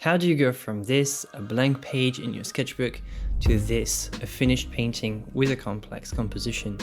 How do you go from this, a blank page in your sketchbook, to this, a finished painting with a complex composition?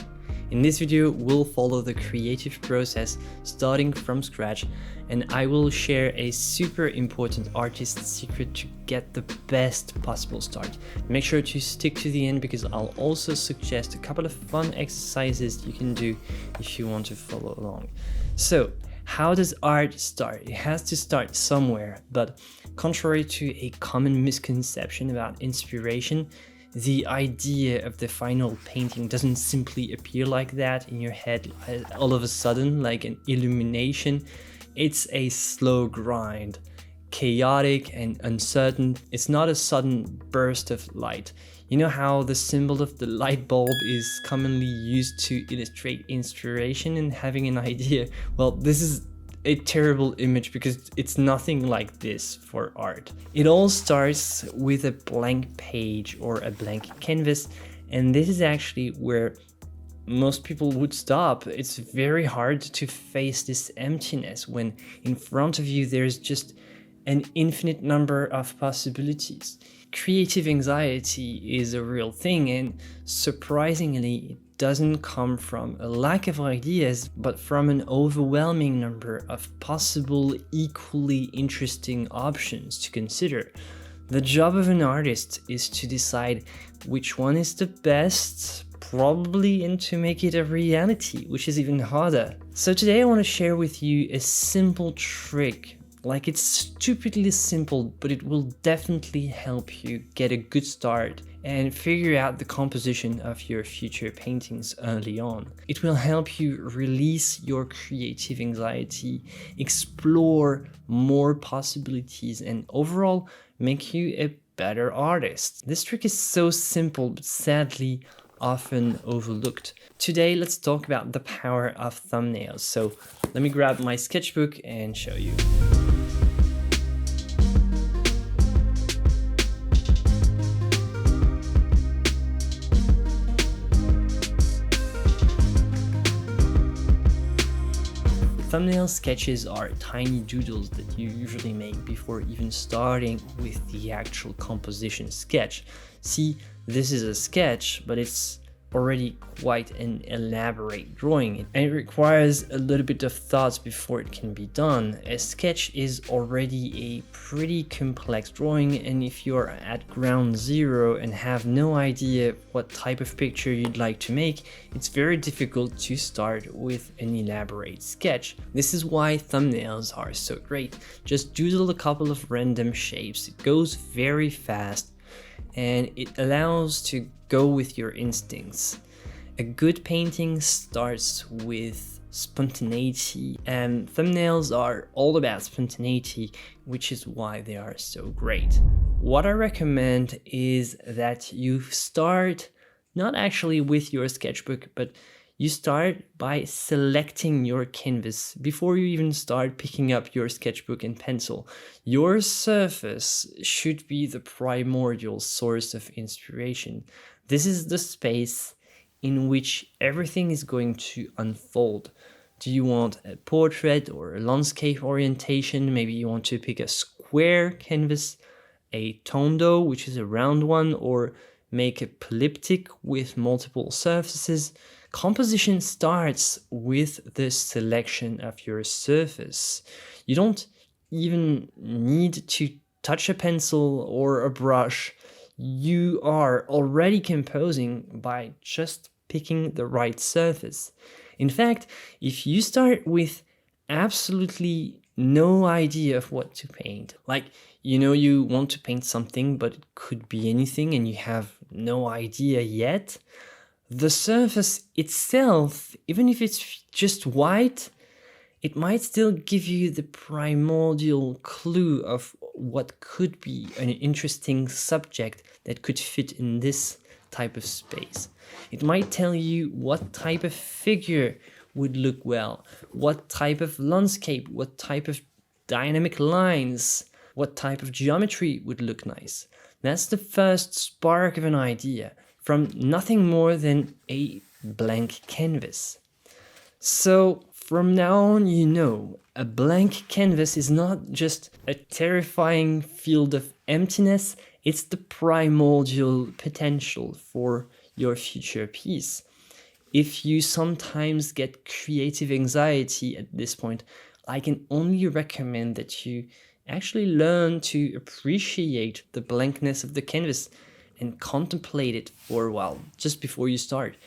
In this video, we'll follow the creative process starting from scratch, and I will share a super important artist's secret to get the best possible start. Make sure to stick to the end because I'll also suggest a couple of fun exercises you can do if you want to follow along. So, how does art start? It has to start somewhere, but contrary to a common misconception about inspiration, the idea of the final painting doesn't simply appear like that in your head all of a sudden, like an illumination. It's a slow grind, chaotic and uncertain. It's not a sudden burst of light. You know how the symbol of the light bulb is commonly used to illustrate inspiration and having an idea? Well, this is a terrible image because it's nothing like this for art. It all starts with a blank page or a blank canvas, and this is actually where most people would stop. It's very hard to face this emptiness when in front of you there's just an infinite number of possibilities. Creative anxiety is a real thing, and surprisingly, it doesn't come from a lack of ideas, but from an overwhelming number of possible, equally interesting options to consider. The job of an artist is to decide which one is the best, probably, and to make it a reality, which is even harder. So today I want to share with you a simple trick. Like, it's stupidly simple, but it will definitely help you get a good start and figure out the composition of your future paintings early on. It will help you release your creative anxiety, explore more possibilities, and overall make you a better artist. This trick is so simple, but sadly often overlooked. Today, let's talk about the power of thumbnails. So let me grab my sketchbook and show you. Thumbnail sketches are tiny doodles that you usually make before even starting with the actual composition sketch. See, this is a sketch, but it's already quite an elaborate drawing, and it requires a little bit of thought before it can be done. A sketch is already a pretty complex drawing, and if you're at ground zero and have no idea what type of picture you'd like to make, it's very difficult to start with an elaborate sketch. This is why thumbnails are so great. Just doodle a couple of random shapes. It goes very fast, and it allows to go with your instincts. A good painting starts with spontaneity, and thumbnails are all about spontaneity, which is why they are so great. What I recommend is that you start not actually with your sketchbook, but you start by selecting your canvas before you even start picking up your sketchbook and pencil. Your surface should be the primordial source of inspiration. This is the space in which everything is going to unfold. Do you want a portrait or a landscape orientation? Maybe you want to pick a square canvas, a tondo, which is a round one, or make a polyptych with multiple surfaces. Composition starts with the selection of your surface. You don't even need to touch a pencil or a brush. You are already composing by just picking the right surface. In fact, if you start with absolutely no idea of what to paint, like, you want to paint something, but it could be anything and you have no idea yet, the surface itself, even if it's just white, it might still give you the primordial clue of what could be an interesting subject that could fit in this type of space. It might tell you what type of figure would look well, what type of landscape, what type of dynamic lines, what type of geometry would look nice. That's the first spark of an idea from nothing more than a blank canvas. So From now on, you know, a blank canvas is not just a terrifying field of emptiness, it's the primordial potential for your future piece. If you sometimes get creative anxiety at this point, I can only recommend that you actually learn to appreciate the blankness of the canvas and contemplate it for a while just before you start.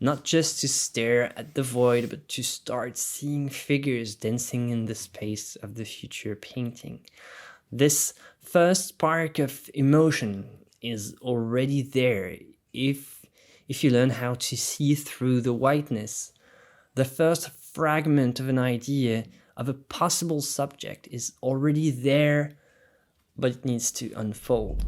Not just to stare at the void, but to start seeing figures dancing in the space of the future painting. This first spark of emotion is already there if you learn how to see through the whiteness. The first fragment of an idea of a possible subject is already there, but it needs to unfold.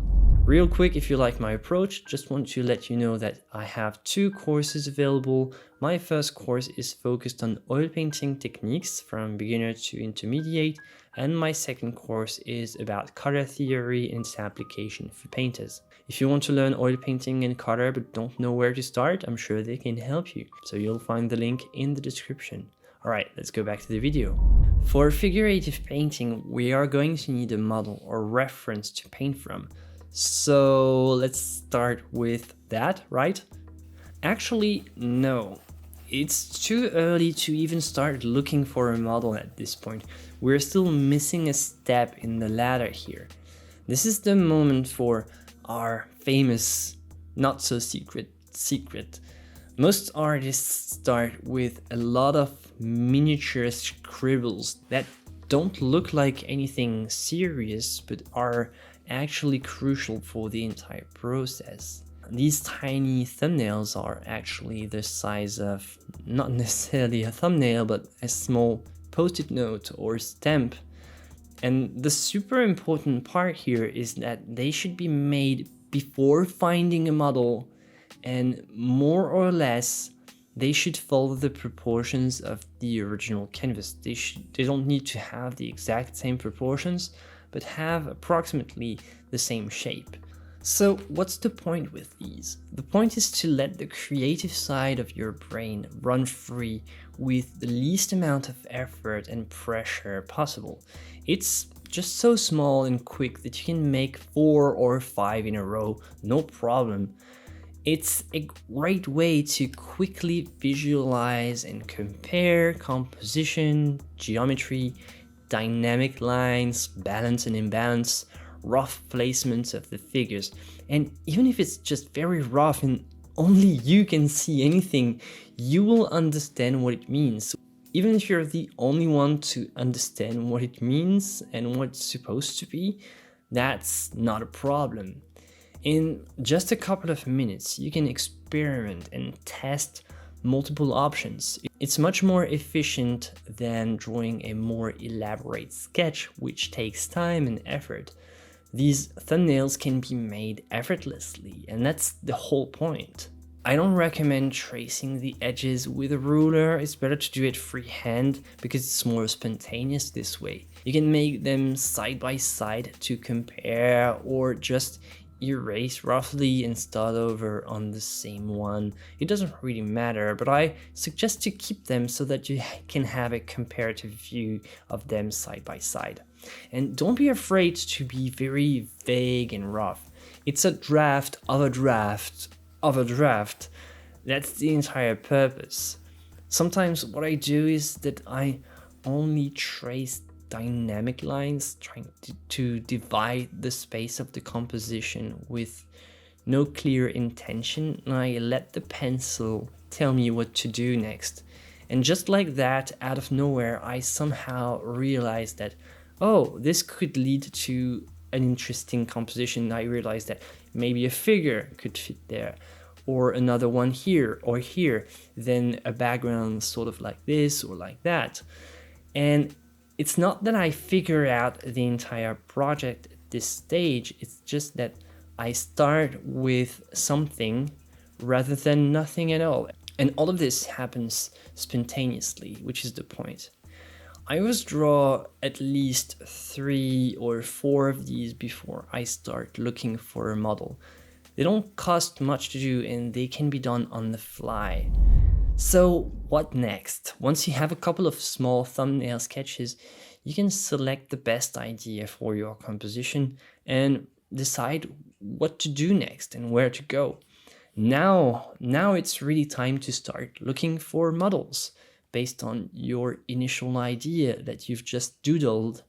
Real quick, if you like my approach, just want to let you know that I have 2 courses available. My first course is focused on oil painting techniques from beginner to intermediate, and my second course is about color theory and its application for painters. If you want to learn oil painting and color but don't know where to start, I'm sure they can help you. So you'll find the link in the description. Alright, let's go back to the video. For figurative painting, we are going to need a model or reference to paint from. So let's start with that, right? Actually, no. It's too early to even start looking for a model at this point. We're still missing a step in the ladder here. This is the moment for our famous, not so secret. Most artists start with a lot of miniature scribbles that don't look like anything serious, but are actually crucial for the entire process. These tiny thumbnails are actually the size of not necessarily a thumbnail, but a small post-it note or stamp. And the super important part here is that they should be made before finding a model, and more or less they should follow the proportions of the original canvas. They don't need to have the exact same proportions, but have approximately the same shape. So what's the point with these? The point is to let the creative side of your brain run free with the least amount of effort and pressure possible. It's just so small and quick that you can make 4 or 5 in a row, no problem. It's a great way to quickly visualize and compare composition, geometry, dynamic lines, balance and imbalance, rough placements of the figures. And even if it's just very rough and only you can see anything, you will understand what it means. Even if you're the only one to understand what it means and what it's supposed to be, that's not a problem. In just a couple of minutes, you can experiment and test multiple options. It's much more efficient than drawing a more elaborate sketch, which takes time and effort. These thumbnails can be made effortlessly, and that's the whole point. I don't recommend tracing the edges with a ruler. It's better to do it freehand because it's more spontaneous this way. You can make them side by side to compare, or just erase roughly and start over on the same one. It doesn't really matter, but I suggest to keep them so that you can have a comparative view of them side by side. And don't be afraid to be very vague and rough. It's a draft of a draft of a draft. That's the entire purpose. Sometimes what I do is that I only trace dynamic lines, trying to divide the space of the composition with no clear intention, and I let the pencil tell me what to do next. And just like that, out of nowhere, I somehow realized that, oh, this could lead to an interesting composition. I realized that maybe a figure could fit there, or another one here or here, then a background sort of like this or like that. And it's not that I figure out the entire project at this stage, it's just that I start with something rather than nothing at all. And all of this happens spontaneously, which is the point. I always draw at least 3 or 4 of these before I start looking for a model. They don't cost much to do and they can be done on the fly. So what next? Once you have a couple of small thumbnail sketches, you can select the best idea for your composition and decide what to do next and where to go. Now it's really time to start looking for models based on your initial idea that you've just doodled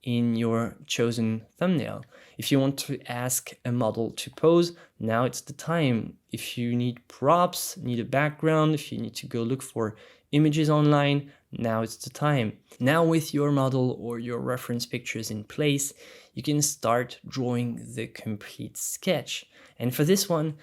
in your chosen thumbnail. If you want to ask a model to pose, now it's the time. If you need props, need a background, if you need to go look for images online, now it's the time. Now with your model or your reference pictures in place, you can start drawing the complete sketch. And for this one,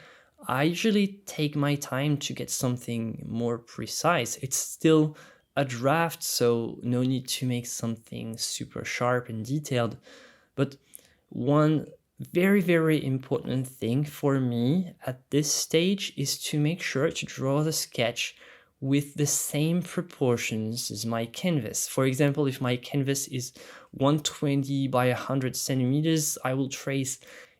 I usually take my time to get something more precise. It's still a draft, so no need to make something super sharp and detailed. But one very, very important thing for me at this stage is to make sure to draw the sketch with the same proportions as my canvas. For example, if my canvas is 120 by 100 centimeters,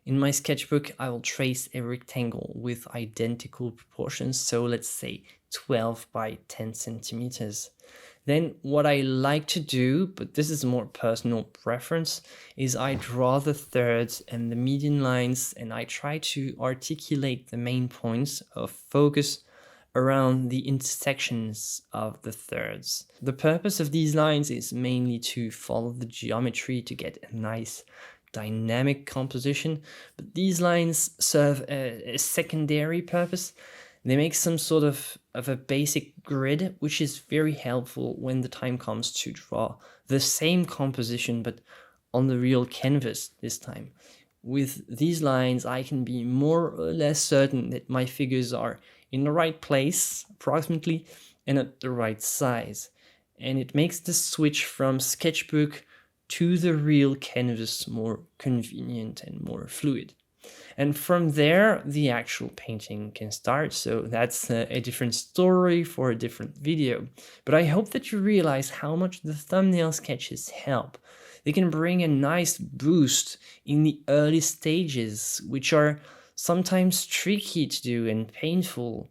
in my sketchbook, I will trace a rectangle with identical proportions. So let's say 12 by 10 centimeters. Then what I like to do, but this is more personal preference, is I draw the thirds and the median lines, and I try to articulate the main points of focus around the intersections of the thirds. The purpose of these lines is mainly to follow the geometry to get a nice dynamic composition, but these lines serve a secondary purpose. They make some sort of a basic grid, which is very helpful when the time comes to draw the same composition, but on the real canvas this time. With these lines, I can be more or less certain that my figures are in the right place, approximately, and at the right size. And it makes the switch from sketchbook to the real canvas more convenient and more fluid. And from there, the actual painting can start. So that's a different story for a different video. But I hope that you realize how much the thumbnail sketches help. They can bring a nice boost in the early stages, which are sometimes tricky to do and painful.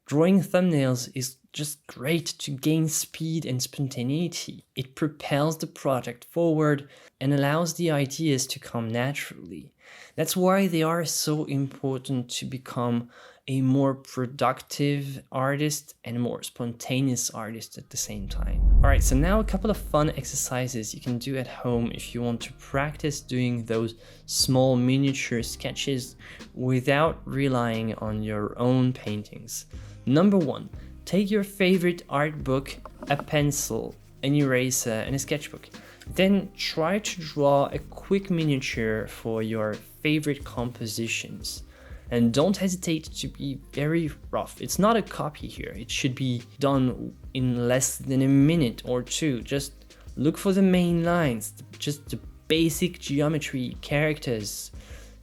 Drawing thumbnails is just great to gain speed and spontaneity. It propels the project forward and allows the ideas to come naturally. That's why they are so important to become a more productive artist and a more spontaneous artist at the same time. All right, so now a couple of fun exercises you can do at home if you want to practice doing those small miniature sketches without relying on your own paintings. Number one, take your favorite art book, a pencil, an eraser, and a sketchbook. Then try to draw a quick miniature for your favorite compositions. And don't hesitate to be very rough. It's not a copy here. It should be done in less than a minute or two. Just look for the main lines, just the basic geometry, characters,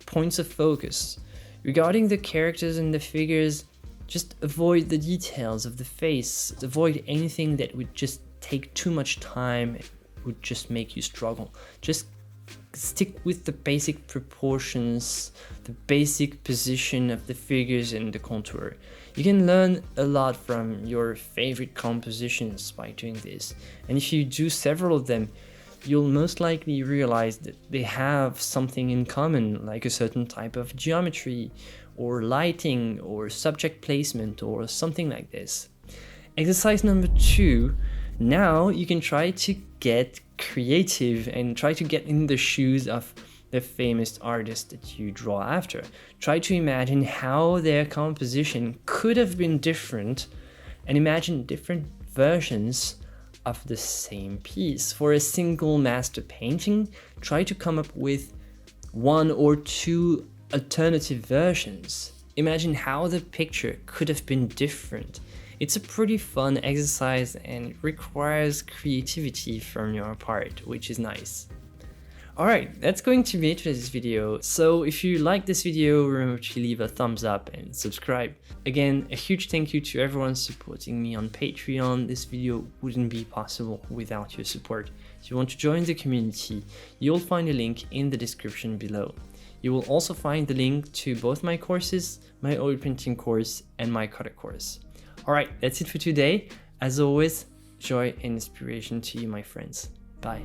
points of focus. Regarding the characters and the figures, just avoid the details of the face. Avoid anything that would just take too much time, would just make you struggle. Just stick with the basic proportions, the basic position of the figures and the contour. You can learn a lot from your favorite compositions by doing this. And if you do several of them, you'll most likely realize that they have something in common, like a certain type of geometry or lighting or subject placement or something like this. Exercise number 2. Now you can try to get creative and try to get in the shoes of the famous artist that you draw after. Try to imagine how their composition could have been different and imagine different versions of the same piece. For a single master painting, try to come up with 1 or 2 alternative versions. Imagine how the picture could have been different. It's a pretty fun exercise and it requires creativity from your part, which is nice. Alright, that's going to be it for this video. So if you like this video, remember to leave a thumbs up and subscribe. Again, a huge thank you to everyone supporting me on Patreon. This video wouldn't be possible without your support. If you want to join the community, you'll find a link in the description below. You will also find the link to both my courses, my oil printing course and my cutter course. All right, that's it for today. As always, joy and inspiration to you, my friends. Bye.